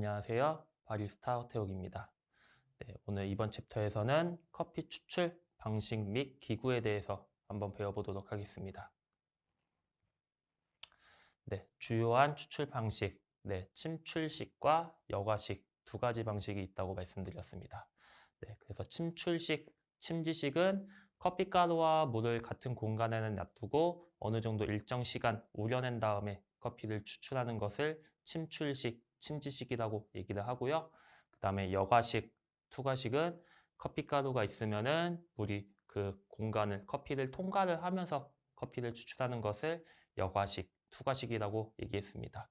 안녕하세요. 바리스타 허태욱입니다. 네, 오늘 이번 챕터에서는 커피 추출 방식 및 기구에 대해서 한번 배워보도록 하겠습니다. 네, 주요한 추출 방식, 침출식과 여과식 두 가지 방식이 있다고 말씀드렸습니다. 네, 그래서 침지식은 커피가루와 물을 같은 공간에는 놔두고 어느 정도 일정 시간 우려낸 다음에 커피를 추출하는 것을 침지식이라고 얘기를 하고요. 그 다음에 여과식, 투과식은 커피가루가 있으면은 물이 그 공간을 커피를 통과를 하면서 커피를 추출하는 것을 여과식, 투과식이라고 얘기했습니다.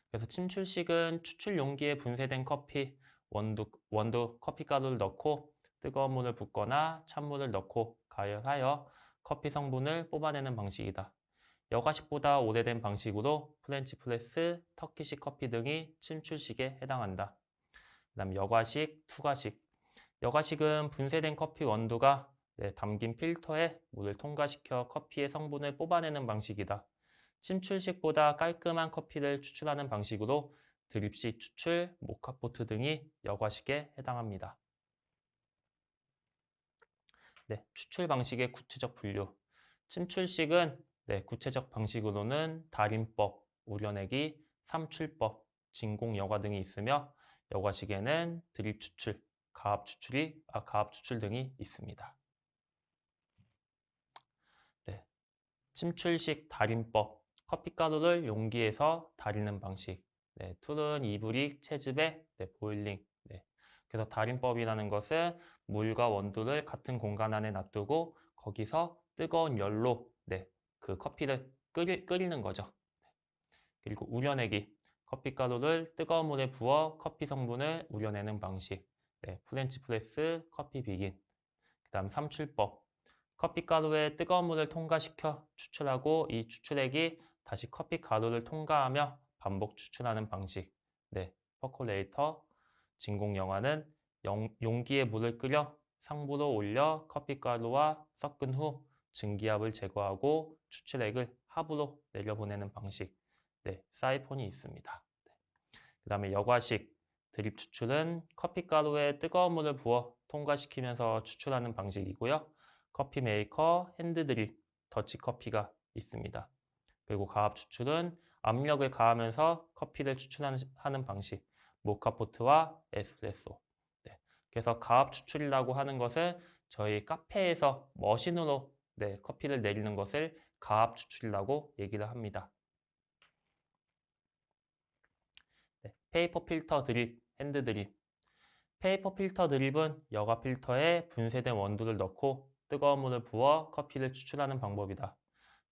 그래서 침출식은 추출 용기에 분쇄된 커피, 원두 커피 가루를 넣고 뜨거운 물을 붓거나 찬물을 넣고 가열하여 커피 성분을 뽑아내는 방식이다. 여과식보다 오래된 방식으로 프렌치 프레스, 터키식 커피 등이 침출식에 해당한다. 그다음 여과식, 투과식. 여과식은 분쇄된 커피 원두가 담긴 필터에 물을 통과시켜 커피의 성분을 뽑아내는 방식이다. 침출식보다 깔끔한 커피를 추출하는 방식으로 드립식 추출, 모카포트 등이 여과식에 해당합니다. 추출 방식의 구체적 분류. 침출식은 구체적 방식으로는 달인법, 우려내기, 삼출법, 진공여과 등이 있으며 여과식에는 드립 추출, 가압 추출 등이 있습니다. 침출식 달인법, 커피가루를 용기에서 달이는 방식. 툴은 이브릭, 채즙에 보일링. 그래서 달인법이라는 것은 물과 원두를 같은 공간 안에 놔두고 거기서 뜨거운 열로 그 커피를 끓이는 거죠. 그리고 우려내기, 커피가루를 뜨거운 물에 부어 커피 성분을 우려내는 방식. 프렌치 프레스, 커피 비긴. 그 다음 삼출법, 커피가루에 뜨거운 물을 통과시켜 추출하고 이 추출액이 다시 커피가루를 통과하며 반복 추출하는 방식. 퍼콜레이터, 진공영화는 용기에 물을 끓여 상부로 올려 커피가루와 섞은 후 증기압을 제거하고 추출액을 하부로 내려보내는 방식. 사이폰이 있습니다. 그 다음에 여과식, 드립 추출은 커피가루에 뜨거운 물을 부어 통과시키면서 추출하는 방식이고요. 커피 메이커, 핸드드립, 더치커피가 있습니다. 그리고 가압 추출은 압력을 가하면서 커피를 추출하는 방식, 모카포트와 에스프레소. 그래서 가압 추출이라고 하는 것을 저희 카페에서 머신으로 커피를 내리는 것을 가압 추출이라고 얘기를 합니다. 페이퍼 필터 드립, 핸드 드립. 페이퍼 필터 드립은 여과 필터에 분쇄된 원두를 넣고 뜨거운 물을 부어 커피를 추출하는 방법이다.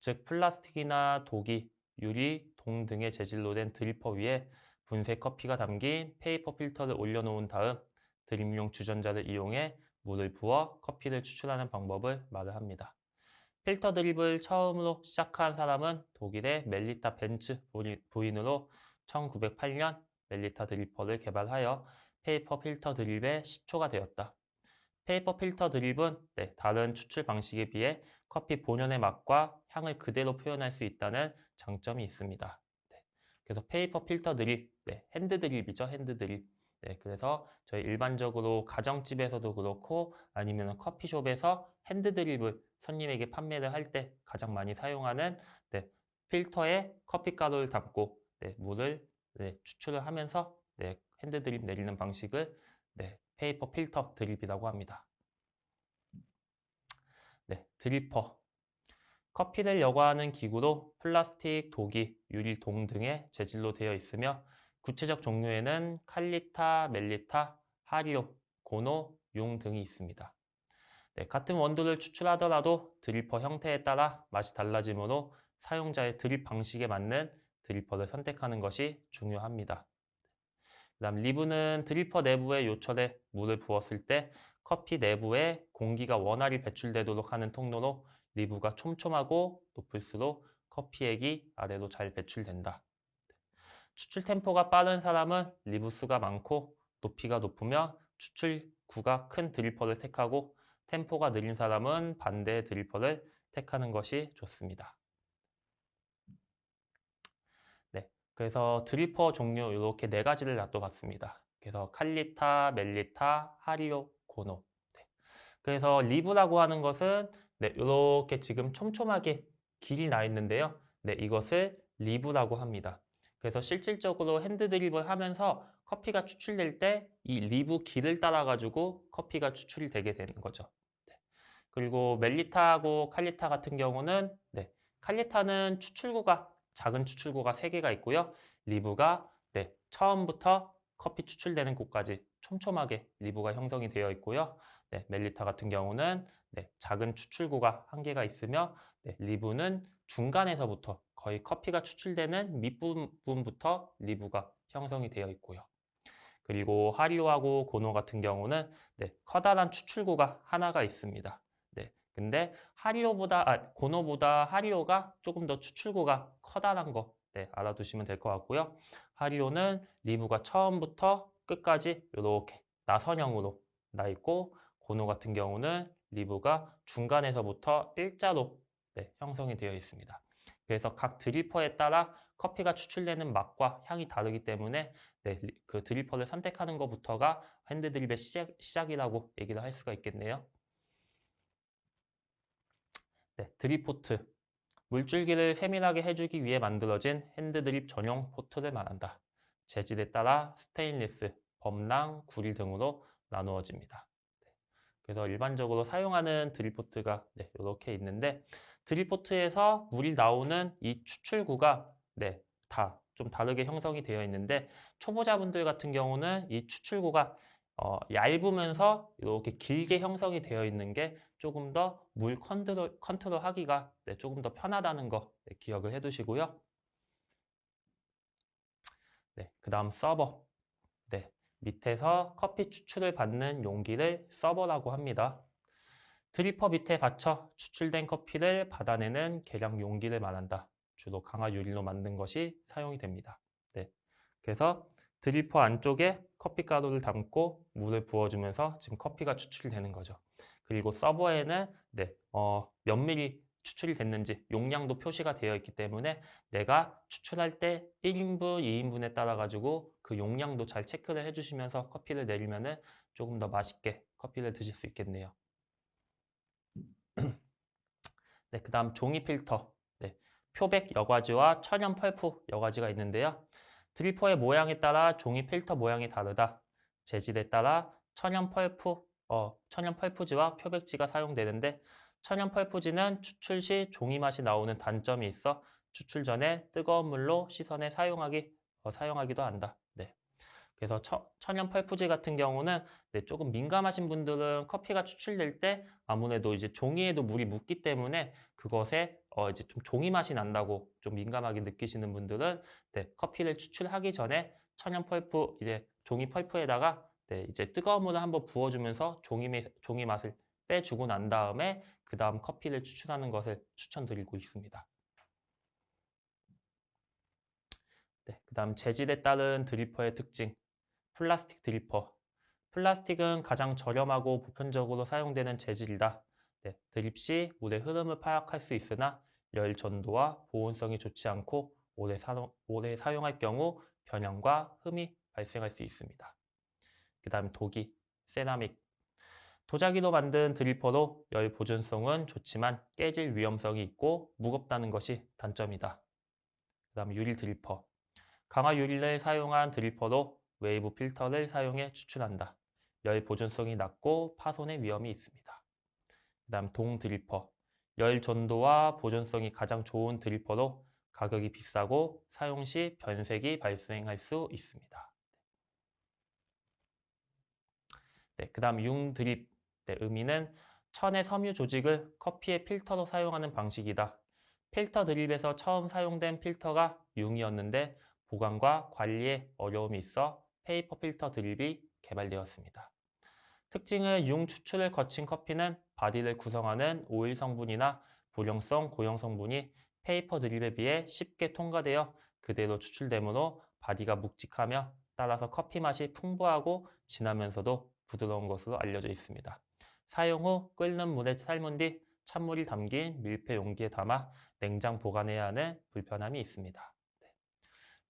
즉 플라스틱이나 도기, 유리, 동 등의 재질로 된 드리퍼 위에 분쇄 커피가 담긴 페이퍼 필터를 올려놓은 다음 드립용 주전자를 이용해 물을 부어 커피를 추출하는 방법을 말을 합니다. 필터 드립을 처음으로 시작한 사람은 독일의 멜리타 벤츠 부인으로 1908년 멜리타 드리퍼를 개발하여 페이퍼 필터 드립의 시초가 되었다. 페이퍼 필터 드립은 다른 추출 방식에 비해 커피 본연의 맛과 향을 그대로 표현할 수 있다는 장점이 있습니다. 그래서 페이퍼 필터 드립, 핸드 드립이죠, 핸드 드립. 그래서 저희 일반적으로 가정집에서도 그렇고 아니면 커피숍에서 핸드 드립을 손님에게 판매를 할 때 가장 많이 사용하는 필터에 커피 가루를 담고 물을 추출을 하면서 핸드 드립 내리는 방식을 페이퍼 필터 드립이라고 합니다. 드리퍼. 커피를 여과하는 기구로 플라스틱, 도기, 유리, 동 등의 재질로 되어 있으며 구체적 종류에는 칼리타, 멜리타, 하리오, 고노, 융 등이 있습니다. 같은 원두를 추출하더라도 드리퍼 형태에 따라 맛이 달라지므로 사용자의 드립 방식에 맞는 드리퍼를 선택하는 것이 중요합니다. 그다음 리브는 드리퍼 내부의 요철에 물을 부었을 때 커피 내부에 공기가 원활히 배출되도록 하는 통로로 리브가 촘촘하고 높을수록 커피액이 아래로 잘 배출된다. 추출 템포가 빠른 사람은 리브 수가 많고 높이가 높으며 추출구가 큰 드리퍼를 택하고 템포가 느린 사람은 반대의 드리퍼를 택하는 것이 좋습니다. 그래서 드리퍼 종류 이렇게 네 가지를 놔둬봤습니다. 그래서 칼리타, 멜리타, 하리오, 고노. 네. 그래서 리브라고 하는 것은 네, 이렇게 지금 촘촘하게 길이 나 있는데요. 네, 이것을 리브라고 합니다. 그래서 실질적으로 핸드 드립을 하면서 커피가 추출될 때 이 리브 길을 따라 가지고 커피가 추출이 되게 되는 거죠. 네. 그리고 멜리타하고 칼리타 같은 경우는 네, 칼리타는 작은 추출구가 3개가 있고요. 리브가 네, 처음부터 커피 추출되는 곳까지 촘촘하게 리브가 형성이 되어 있고요. 네, 멜리타 같은 경우는 네, 작은 추출구가 1개가 있으며 네, 리브는 중간에서부터 거의 커피가 추출되는 밑부분부터 리브가 형성이 되어 있고요. 그리고 하리오하고 고노 같은 경우는 네, 커다란 추출구가 하나가 있습니다. 네, 근데 고노보다 하리오가 조금 더 추출구가 커다란 거 네, 알아두시면 될 것 같고요. 하리오는 리브가 처음부터 끝까지 이렇게 나선형으로 나 있고 고노 같은 경우는 리브가 중간에서부터 일자로 네, 형성이 되어 있습니다. 그래서 각 드리퍼에 따라 커피가 추출되는 맛과 향이 다르기 때문에 네, 그 드리퍼를 선택하는 것부터가 핸드 드립의 시작이라고 얘기를 할 수가 있겠네요. 네, 드립포트. 물줄기를 세밀하게 해주기 위해 만들어진 핸드 드립 전용 포트를 말한다. 재질에 따라 스테인리스, 범랑, 구리 등으로 나누어집니다. 그래서 일반적으로 사용하는 드립포트가 네, 이렇게 있는데 드립포트에서 물이 나오는 이 추출구가 네, 다 좀 다르게 형성이 되어 있는데 초보자분들 같은 경우는 이 추출구가 얇으면서 이렇게 길게 형성이 되어 있는 게 조금 더 물 컨트롤 하기가 네, 조금 더 편하다는 거 네, 기억을 해두시고요. 네, 그 다음 서버. 네, 밑에서 커피 추출을 받는 용기를 서버라고 합니다. 드리퍼 밑에 받쳐 추출된 커피를 받아내는 계량 용기를 말한다. 주로 강화 유리로 만든 것이 사용이 됩니다. 네. 그래서 드리퍼 안쪽에 커피 가루를 담고 물을 부어주면서 지금 커피가 추출이 되는 거죠. 그리고 서버에는 네, 몇 미리 추출이 됐는지 용량도 표시가 되어 있기 때문에 내가 추출할 때 1인분, 2인분에 따라 가지고 그 용량도 잘 체크를 해주시면서 커피를 내리면은 조금 더 맛있게 커피를 드실 수 있겠네요. 네, 그 다음 종이 필터. 네, 표백 여과지와 천연 펄프 여과지가 있는데요. 드리퍼의 모양에 따라 종이 필터 모양이 다르다. 재질에 따라 천연 펄프지와 표백지가 사용되는데 천연 펄프지는 추출 시 종이 맛이 나오는 단점이 있어 추출 전에 뜨거운 물로 씻어내 사용하기도 한다. 네. 그래서 천연 펄프지 같은 경우는 네, 조금 민감하신 분들은 커피가 추출될 때 아무래도 이제 종이에도 물이 묻기 때문에 그것에 이제 좀 종이 맛이 난다고 좀 민감하게 느끼시는 분들은 네, 커피를 추출하기 전에 천연 펄프 이제 종이 펄프에다가 네, 이제 뜨거운 물을 한번 부어주면서 종이 맛을 빼주고 난 다음에 그 다음 커피를 추출하는 것을 추천드리고 있습니다. 네, 그 다음 재질에 따른 드리퍼의 특징. 플라스틱 드리퍼. 플라스틱은 가장 저렴하고 보편적으로 사용되는 재질이다. 네, 드립 시 물의 흐름을 파악할 수 있으나 열 전도와 보온성이 좋지 않고 오래 사용할 경우 변형과 흠이 발생할 수 있습니다. 그 다음 도기, 세라믹. 도자기로 만든 드리퍼로 열 보존성은 좋지만 깨질 위험성이 있고 무겁다는 것이 단점이다. 그 다음 유리 드리퍼. 강화 유리를 사용한 드리퍼로 웨이브 필터를 사용해 추출한다. 열 보존성이 낮고 파손의 위험이 있습니다. 그 다음 동 드리퍼. 열 전도와 보존성이 가장 좋은 드리퍼로 가격이 비싸고 사용 시 변색이 발생할 수 있습니다. 네, 그 다음 융 드립. 네, 의미는 천의 섬유 조직을 커피의 필터로 사용하는 방식이다. 필터 드립에서 처음 사용된 필터가 융이었는데 보관과 관리에 어려움이 있어 페이퍼 필터 드립이 개발되었습니다. 특징은 융 추출을 거친 커피는 바디를 구성하는 오일 성분이나 불용성 고형 성분이 페이퍼 드립에 비해 쉽게 통과되어 그대로 추출되므로 바디가 묵직하며 따라서 커피 맛이 풍부하고 진하면서도 부드러운 것으로 알려져 있습니다. 사용 후 끓는 물에 삶은 뒤 찬물이 담긴 밀폐 용기에 담아 냉장 보관해야 하는 불편함이 있습니다.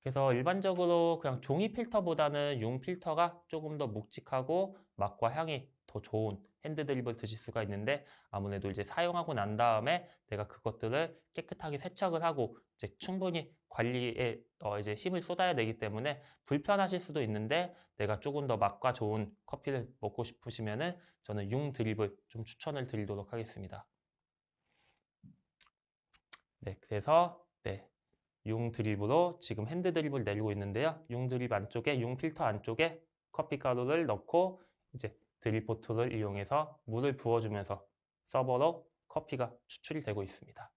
그래서 일반적으로 그냥 종이 필터보다는 융 필터가 조금 더 묵직하고 맛과 향이 더 좋은 핸드 드립을 드실 수가 있는데 아무래도 이제 사용하고 난 다음에 내가 그것들을 깨끗하게 세척을 하고 이제 충분히 관리에 이제 힘을 쏟아야 되기 때문에 불편하실 수도 있는데 내가 조금 더 맛과 좋은 커피를 먹고 싶으시면은 저는 융 드립을 좀 추천을 드리도록 하겠습니다. 네, 그래서 네, 융 드립으로 지금 핸드 드립을 내리고 있는데요. 융 드립 안쪽에 융 필터 안쪽에 커피 가루를 넣고 이제 드립포트를 이용해서 물을 부어주면서 서버로 커피가 추출이 되고 있습니다.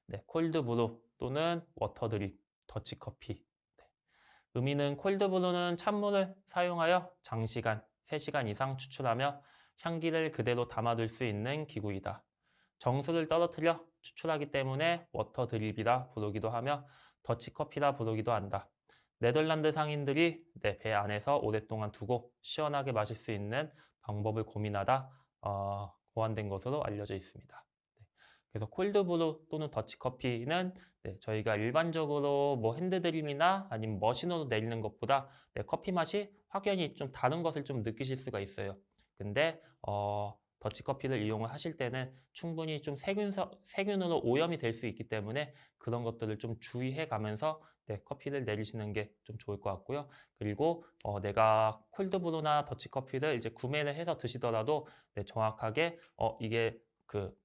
네, 콜드 브루 또는 워터 드립, 더치 커피. 네. 의미는 콜드 브루는 찬물을 사용하여 장시간, 3시간 이상 추출하며 향기를 그대로 담아둘 수 있는 기구이다. 정수를 떨어뜨려 추출하기 때문에 워터 드립이라 부르기도 하며 더치커피라 부르기도 한다. 네덜란드 상인들이 내 배 안에서 오랫동안 두고 시원하게 마실 수 있는 방법을 고민하다 고안된 것으로 알려져 있습니다. 네, 그래서 콜드브루 또는 더치커피는 저희가 일반적으로 뭐 핸드드립이나 아니면 머신으로 내리는 것보다 커피 맛이 확연히 좀 다른 것을 좀 느끼실 수가 있어요. 근데 더치커피를 이용을 하실 때는 충분히 좀 세균으로 오염이 될 수 있기 때문에 그런 것들을 좀 주의해 가면서 커피를 내리시는 게 좀 좋을 것 같고요. 그리고 내가 콜드브루나 더치커피를 이제 구매를 해서 드시더라도 정확하게 이게 그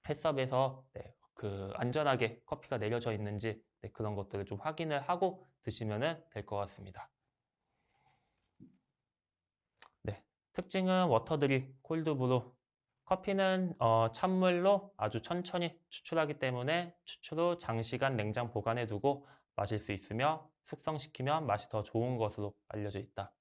햇섭에서 그 안전하게 커피가 내려져 있는지 그런 것들을 좀 확인을 하고 드시면 될 것 같습니다. 네, 특징은 워터드립, 콜드브루. 커피는 찬물로 아주 천천히 추출하기 때문에 추출 후 장시간 냉장 보관해 두고 마실 수 있으며 숙성시키면 맛이 더 좋은 것으로 알려져 있다.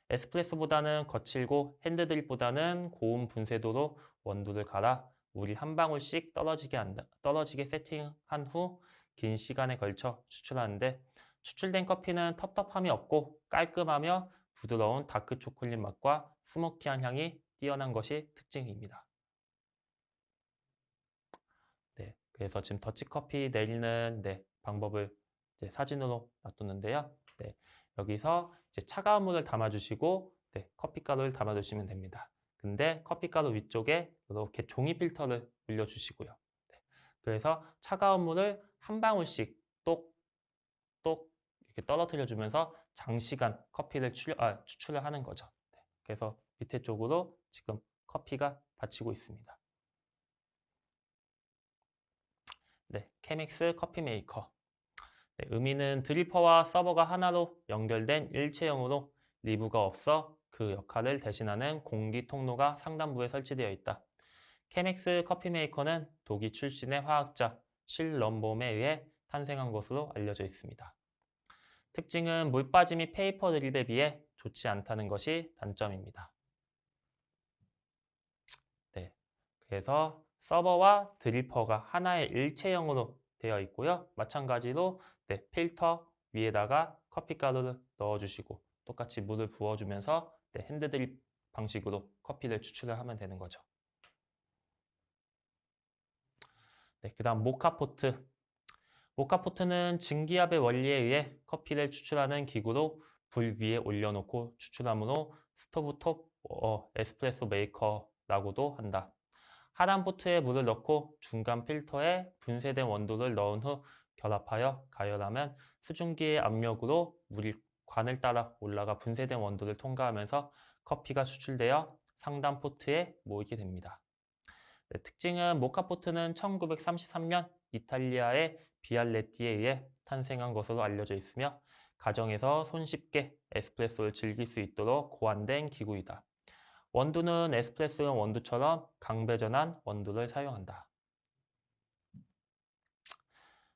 에스프레소보다는 거칠고 핸드드립보다는 고온 분쇄도로 원두를 갈아 물이 한 방울씩 떨어지게 세팅한 후 긴 시간에 걸쳐 추출하는데 추출된 커피는 텁텁함이 없고 깔끔하며 부드러운 다크 초콜릿 맛과 스모키한 향이 뛰어난 것이 특징입니다. 네, 그래서 지금 더치커피 내리는 방법을 이제 사진으로 놔뒀는데요. 네, 여기서 이제 차가운 물을 담아주시고 커피가루를 담아주시면 됩니다. 근데 커피가루 위쪽에 이렇게 종이 필터를 올려주시고요. 네, 그래서 차가운 물을 한 방울씩 똑똑 이렇게 떨어뜨려 주면서 장시간 커피를 추출을 하는 거죠. 네, 그래서 밑에 쪽으로 지금 커피가 받치고 있습니다. 네, 케믹스 커피 메이커. 네, 의미는 드리퍼와 서버가 하나로 연결된 일체형으로 리브가 없어 그 역할을 대신하는 공기 통로가 상단부에 설치되어 있다. 케맥스 커피 메이커는 독일 출신의 화학자 실 럼봄에 의해 탄생한 것으로 알려져 있습니다. 특징은 물빠짐이 페이퍼 드립에 비해 좋지 않다는 것이 단점입니다. 네, 그래서 서버와 드리퍼가 하나의 일체형으로 되어 있고요. 마찬가지로 필터 위에다가 커피가루를 넣어주시고 똑같이 물을 부어주면서 핸드 드립 방식으로 커피를 추출을 하면 되는 거죠. 네, 그 다음 모카포트. 모카포트는 증기압의 원리에 의해 커피를 추출하는 기구로 불 위에 올려놓고 추출하므로 스토브톱 에스프레소 메이커라고도 한다. 하단 포트에 물을 넣고 중간 필터에 분쇄된 원두를 넣은 후 결합하여 가열하면 수증기의 압력으로 물이 관을 따라 올라가 분쇄된 원두를 통과하면서 커피가 추출되어 상단 포트에 모이게 됩니다. 네, 특징은 모카포트는 1933년 이탈리아의 비알레티에 의해 탄생한 것으로 알려져 있으며 가정에서 손쉽게 에스프레소를 즐길 수 있도록 고안된 기구이다. 원두는 에스프레소용 원두처럼 강배전한 원두를 사용한다.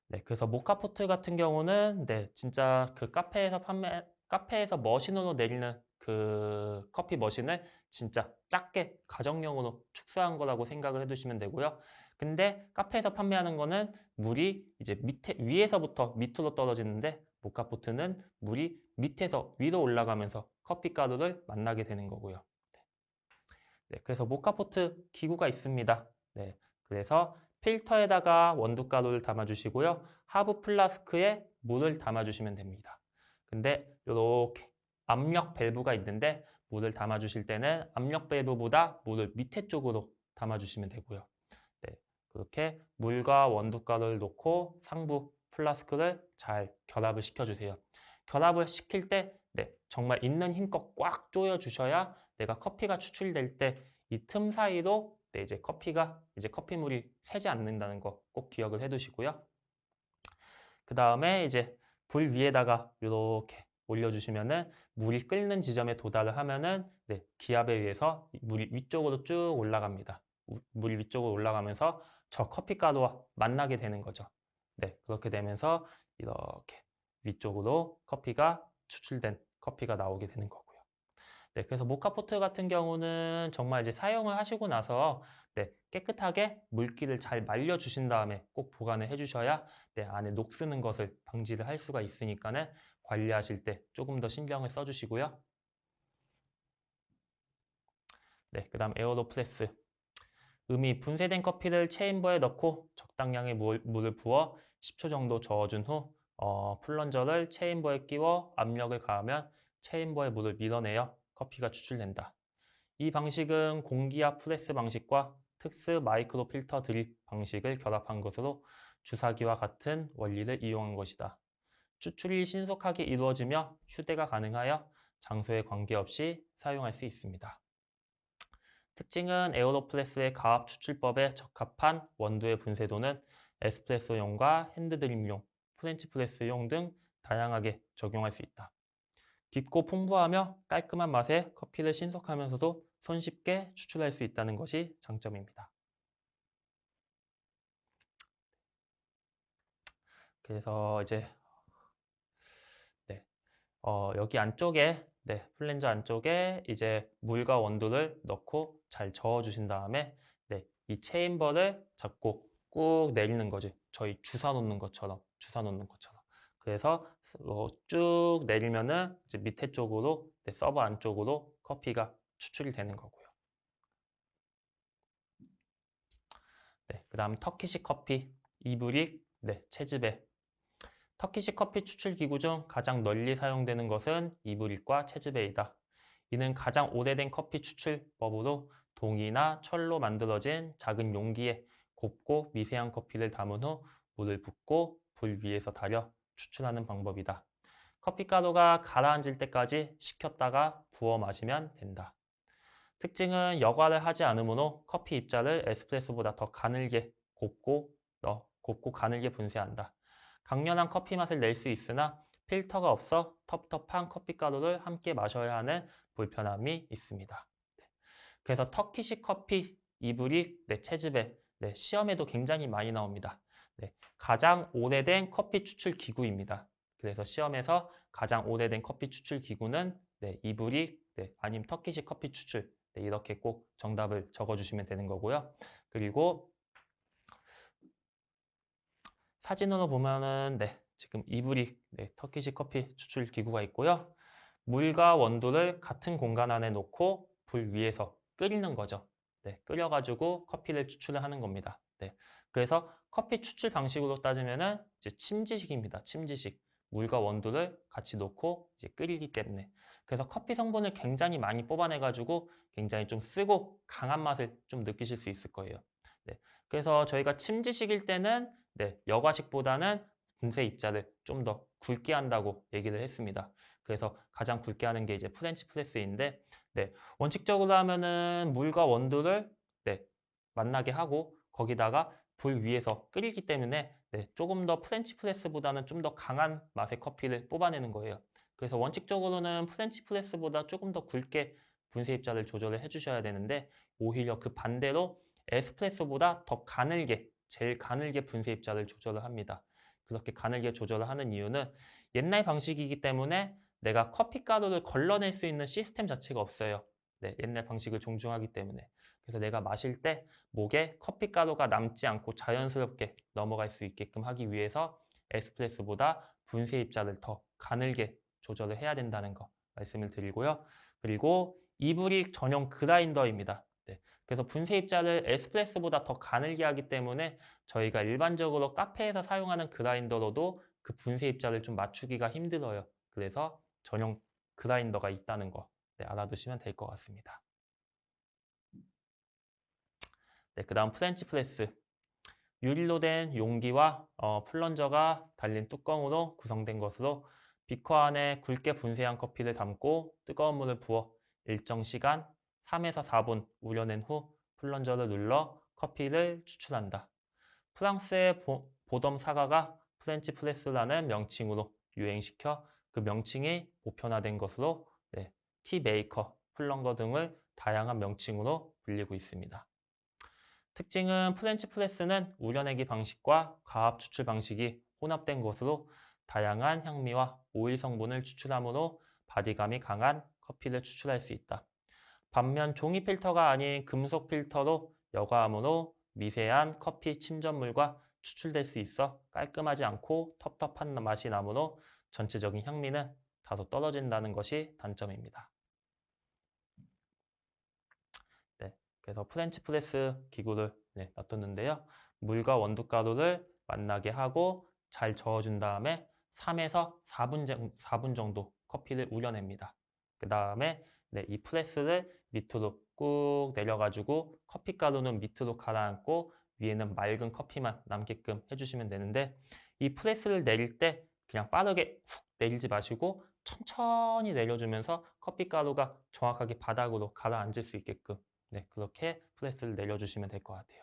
네, 그래서 모카포트 같은 경우는 진짜 그 카페에서 머신으로 내리는 그 커피 머신을 진짜 작게 가정용으로 축소한 거라고 생각을 해두시면 되고요. 근데 카페에서 판매하는 거는 물이 이제 위에서부터 밑으로 떨어지는데 모카포트는 물이 밑에서 위로 올라가면서 커피 가루를 만나게 되는 거고요. 네, 그래서 모카포트 기구가 있습니다. 네, 그래서 필터에다가 원두가루를 담아주시고요. 하부 플라스크에 물을 담아주시면 됩니다. 근데 이렇게 압력 밸브가 있는데 물을 담아주실 때는 압력 밸브보다 물을 밑에 쪽으로 담아주시면 되고요. 네, 그렇게 물과 원두가루를 넣고 상부 플라스크를 잘 결합을 시켜주세요. 결합을 시킬 때 정말 있는 힘껏 꽉 조여주셔야 내가 커피가 추출될 때 이 틈 사이로 이제 커피물이 새지 않는다는 거 꼭 기억을 해두시고요. 그 다음에 이제 불 위에다가 이렇게 올려주시면은 물이 끓는 지점에 도달을 하면은 기압에 의해서 물이 위쪽으로 쭉 올라갑니다. 물이 위쪽으로 올라가면서 저 커피가루와 만나게 되는 거죠. 네, 그렇게 되면서 이렇게 위쪽으로 추출된 커피가 나오게 되는 거고요. 네, 그래서 모카포트 같은 경우는 정말 이제 사용을 하시고 나서 깨끗하게 물기를 잘 말려주신 다음에 꼭 보관을 해주셔야 안에 녹쓰는 것을 방지를 할 수가 있으니까는 관리하실 때 조금 더 신경을 써주시고요. 네, 그 다음 에어로프레스. 음이 분쇄된 커피를 체인버에 넣고 적당량의 물을 부어 10초 정도 저어준 후 플런저를 체인버에 끼워 압력을 가하면 체인버에 물을 밀어내어 커피가 추출된다. 이 방식은 공기압 프레스 방식과 특수 마이크로 필터 드립 방식을 결합한 것으로 주사기와 같은 원리를 이용한 것이다. 추출이 신속하게 이루어지며 휴대가 가능하여 장소에 관계없이 사용할 수 있습니다. 특징은 에어로프레스의 가압 추출법에 적합한 원두의 분쇄도는 에스프레소용과 핸드드립용, 프렌치 프레스용 등 다양하게 적용할 수 있다. 깊고 풍부하며 깔끔한 맛의 커피를 신속하면서도 손쉽게 추출할 수 있다는 것이 장점입니다. 그래서 이제 여기 안쪽에 플랜저 안쪽에 이제 물과 원두를 넣고 잘 저어 주신 다음에 이 체인버를 잡고 꾹 내리는 거지. 저희 주사 놓는 것처럼 그래서 쭉 내리면은 이제 밑에 쪽으로 서버 안쪽으로 커피가 추출이 되는 거고요. 그다음 터키식 커피 이브릭 채즙에 터키식 커피 추출 기구 중 가장 널리 사용되는 것은 이브릭과 채즙에이다. 이는 가장 오래된 커피 추출법으로 동이나 철로 만들어진 작은 용기에 곱고 미세한 커피를 담은 후 물을 붓고 불 위에서 달여 추출하는 방법이다. 커피가루가 가라앉을 때까지 식혔다가 부어 마시면 된다. 특징은 여과를 하지 않으므로 커피 입자를 에스프레소보다 더 곱고 가늘게 분쇄한다. 강렬한 커피 맛을 낼 수 있으나 필터가 없어 텁텁한 커피가루를 함께 마셔야 하는 불편함이 있습니다. 그래서 터키식 커피 이불이 채즙에 시험에도 굉장히 많이 나옵니다. 가장 오래된 커피 추출 기구입니다. 그래서 시험에서 가장 오래된 커피 추출 기구는 이불이 아니면 터키식 커피 추출 이렇게 꼭 정답을 적어주시면 되는 거고요. 그리고 사진으로 보면은 지금 이불이 터키식 커피 추출 기구가 있고요. 물과 원두를 같은 공간 안에 놓고 불 위에서 끓이는 거죠. 끓여가지고 커피를 추출을 하는 겁니다. 그래서 커피 추출 방식으로 따지면은 이제 침지식입니다. 침지식. 물과 원두를 같이 놓고 이제 끓이기 때문에. 그래서 커피 성분을 굉장히 많이 뽑아내가지고 굉장히 좀 쓰고 강한 맛을 좀 느끼실 수 있을 거예요. 그래서 저희가 침지식일 때는 여과식보다는 분쇄 입자를 좀 더 굵게 한다고 얘기를 했습니다. 그래서 가장 굵게 하는 게 이제 프렌치 프레스인데, 원칙적으로 하면은 물과 원두를 만나게 하고 거기다가 불 위에서 끓이기 때문에 조금 더 프렌치 프레스보다는 좀 더 강한 맛의 커피를 뽑아내는 거예요. 그래서 원칙적으로는 프렌치 프레스보다 조금 더 굵게 분쇄 입자를 조절을 해주셔야 되는데 오히려 그 반대로 에스프레소보다 더 가늘게, 제일 가늘게 분쇄 입자를 조절을 합니다. 그렇게 가늘게 조절을 하는 이유는 옛날 방식이기 때문에 내가 커피 가루를 걸러낼 수 있는 시스템 자체가 없어요. 옛날 방식을 존중하기 때문에. 그래서 내가 마실 때 목에 커피 가루가 남지 않고 자연스럽게 넘어갈 수 있게끔 하기 위해서 에스프레소보다 분쇄 입자를 더 가늘게 조절을 해야 된다는 거 말씀을 드리고요. 그리고 이브릭 전용 그라인더입니다. 그래서 분쇄 입자를 에스프레소보다 더 가늘게 하기 때문에 저희가 일반적으로 카페에서 사용하는 그라인더로도 그 분쇄 입자를 좀 맞추기가 힘들어요. 그래서 전용 그라인더가 있다는 거 알아두시면 될 것 같습니다. 그다음 프렌치 프레스. 유리로 된 용기와 플런저가 달린 뚜껑으로 구성된 것으로 비커 안에 굵게 분쇄한 커피를 담고 뜨거운 물을 부어 일정 시간 3에서 4분 우려낸 후 플런저를 눌러 커피를 추출한다. 프랑스의 보덤 사가가 프렌치 프레스라는 명칭으로 유행시켜 그 명칭이 보편화된 것으로 티 메이커, 플런거 등을 다양한 명칭으로 불리고 있습니다. 특징은 프렌치 프레스는 우려내기 방식과 과압 추출 방식이 혼합된 것으로 다양한 향미와 오일 성분을 추출하므로 바디감이 강한 커피를 추출할 수 있다. 반면 종이 필터가 아닌 금속 필터로 여과함으로 미세한 커피 침전물과 추출될 수 있어 깔끔하지 않고 텁텁한 맛이 나므로 전체적인 향미는 다소 떨어진다는 것이 단점입니다. 네, 그래서 프렌치 프레스 기구를 놔뒀는데요. 물과 원두가루를 만나게 하고 잘 저어준 다음에 3에서 4분 정도 커피를 우려냅니다. 그 다음에 이 프레스를 밑으로 꾹 내려가지고 커피가루는 밑으로 가라앉고 위에는 맑은 커피만 남게끔 해주시면 되는데 이 프레스를 내릴 때 그냥 빠르게 훅 내리지 마시고 천천히 내려주면서 커피가루가 정확하게 바닥으로 가라앉을 수 있게끔 그렇게 프레스를 내려주시면 될 것 같아요.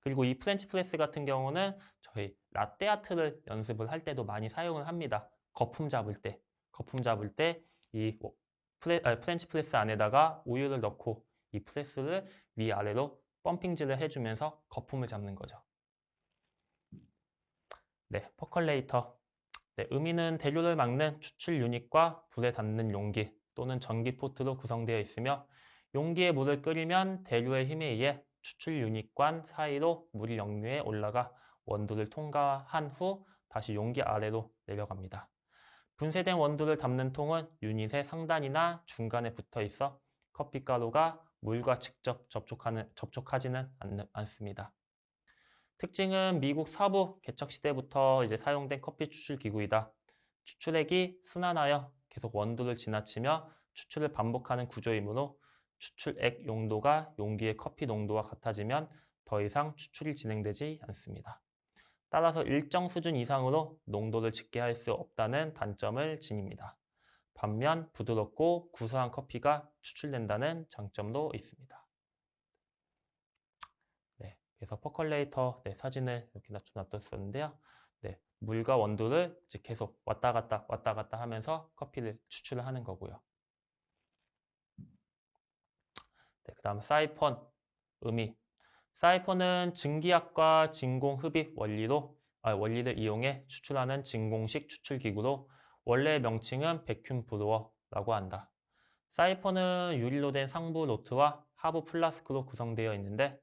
그리고 이 프렌치 프레스 같은 경우는 저희 라떼 아트를 연습을 할 때도 많이 사용을 합니다. 거품 잡을 때 이 프렌치 프레스 안에다가 우유를 넣고 이 프레스를 위아래로 펌핑질을 해주면서 거품을 잡는 거죠. 퍼컬레이터. 의미는 대류를 막는 추출 유닛과 불에 닿는 용기 또는 전기 포트로 구성되어 있으며 용기에 물을 끓이면 대류의 힘에 의해 추출 유닛관 사이로 물이 역류해 올라가 원두를 통과한 후 다시 용기 아래로 내려갑니다. 분쇄된 원두를 담는 통은 유닛의 상단이나 중간에 붙어 있어 커피가루가 물과 직접 접촉하지는 않습니다. 특징은 미국 서부 개척 시대부터 사용된 커피 추출 기구이다. 추출액이 순환하여 계속 원두를 지나치며 추출을 반복하는 구조이므로 추출액 용도가 용기의 커피 농도와 같아지면 더 이상 추출이 진행되지 않습니다. 따라서 일정 수준 이상으로 농도를 집계할 수 없다는 단점을 지닙니다. 반면 부드럽고 구수한 커피가 추출된다는 장점도 있습니다. 그래서 퍼컬레이터 사진을 이렇게 놔뒀었는데요. 물과 원두를 이제 계속 왔다 갔다 하면서 커피를 추출을 하는 거고요. 그다음 사이폰, 의미. 사이폰은 증기압과 진공 흡입 원리를 이용해 추출하는 진공식 추출 기구로 원래 명칭은 백큐ම් 브루어라고 한다. 사이폰은 유리로 된 상부 노트와 하부 플라스크로 구성되어 있는데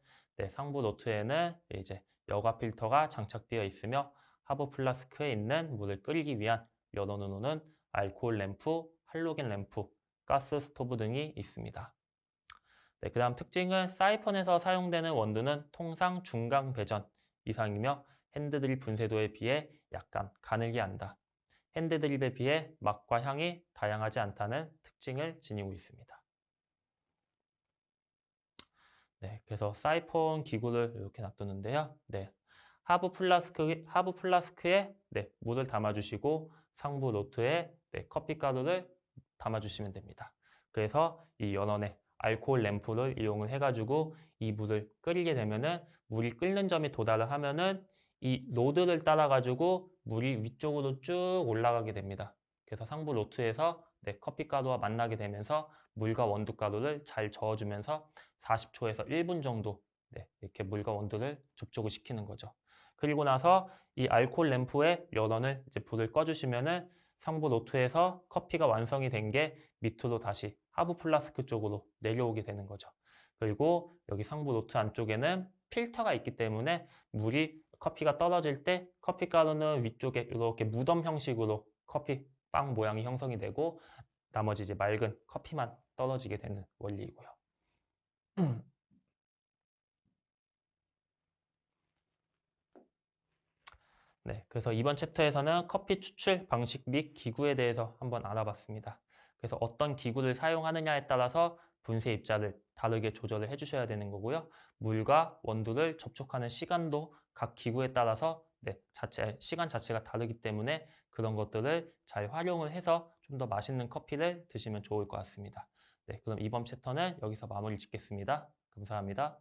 상부 노트에는 이제 여과 필터가 장착되어 있으며 하부 플라스크에 있는 물을 끓이기 위한 열어놓는 알코올 램프, 할로겐 램프, 가스 스토브 등이 있습니다. 그 다음 특징은 사이폰에서 사용되는 원두는 통상 중강 배전 이상이며 핸드드립 분쇄도에 비해 약간 가늘게 한다. 핸드드립에 비해 맛과 향이 다양하지 않다는 특징을 지니고 있습니다. 그래서 사이폰 기구를 이렇게 놔두는데요. 하부 플라스크에 물을 담아주시고 상부 노트에 커피 가루를 담아주시면 됩니다. 그래서 이 연원에 알코올 램프를 이용을 해가지고 이 물을 끓이게 되면은 물이 끓는 점에 도달을 하면은 이 로드를 따라가지고 물이 위쪽으로 쭉 올라가게 됩니다. 그래서 상부 노트에서 커피 가루와 만나게 되면서 물과 원두 가루를 잘 저어주면서 40초에서 1분 정도 이렇게 물과 원두를 접촉을 시키는 거죠. 그리고 나서 이 알코올 램프의 연원을 이제 불을 꺼주시면은 상부 노트에서 커피가 완성이 된 게 밑으로 다시 하부 플라스크 쪽으로 내려오게 되는 거죠. 그리고 여기 상부 노트 안쪽에는 필터가 있기 때문에 커피가 떨어질 때 커피 가루는 위쪽에 이렇게 무덤 형식으로 커피 빵 모양이 형성이 되고 나머지 이제 맑은 커피만 떨어지게 되는 원리이고요. 네, 그래서 이번 챕터에서는 커피 추출 방식 및 기구에 대해서 한번 알아봤습니다. 그래서 어떤 기구를 사용하느냐에 따라서 분쇄 입자를 다르게 조절을 해주셔야 되는 거고요. 물과 원두를 접촉하는 시간도 각 기구에 따라서 시간 자체가 다르기 때문에 그런 것들을 잘 활용을 해서 좀 더 맛있는 커피를 드시면 좋을 것 같습니다. 네, 그럼 이번 챕터는 여기서 마무리 짓겠습니다. 감사합니다.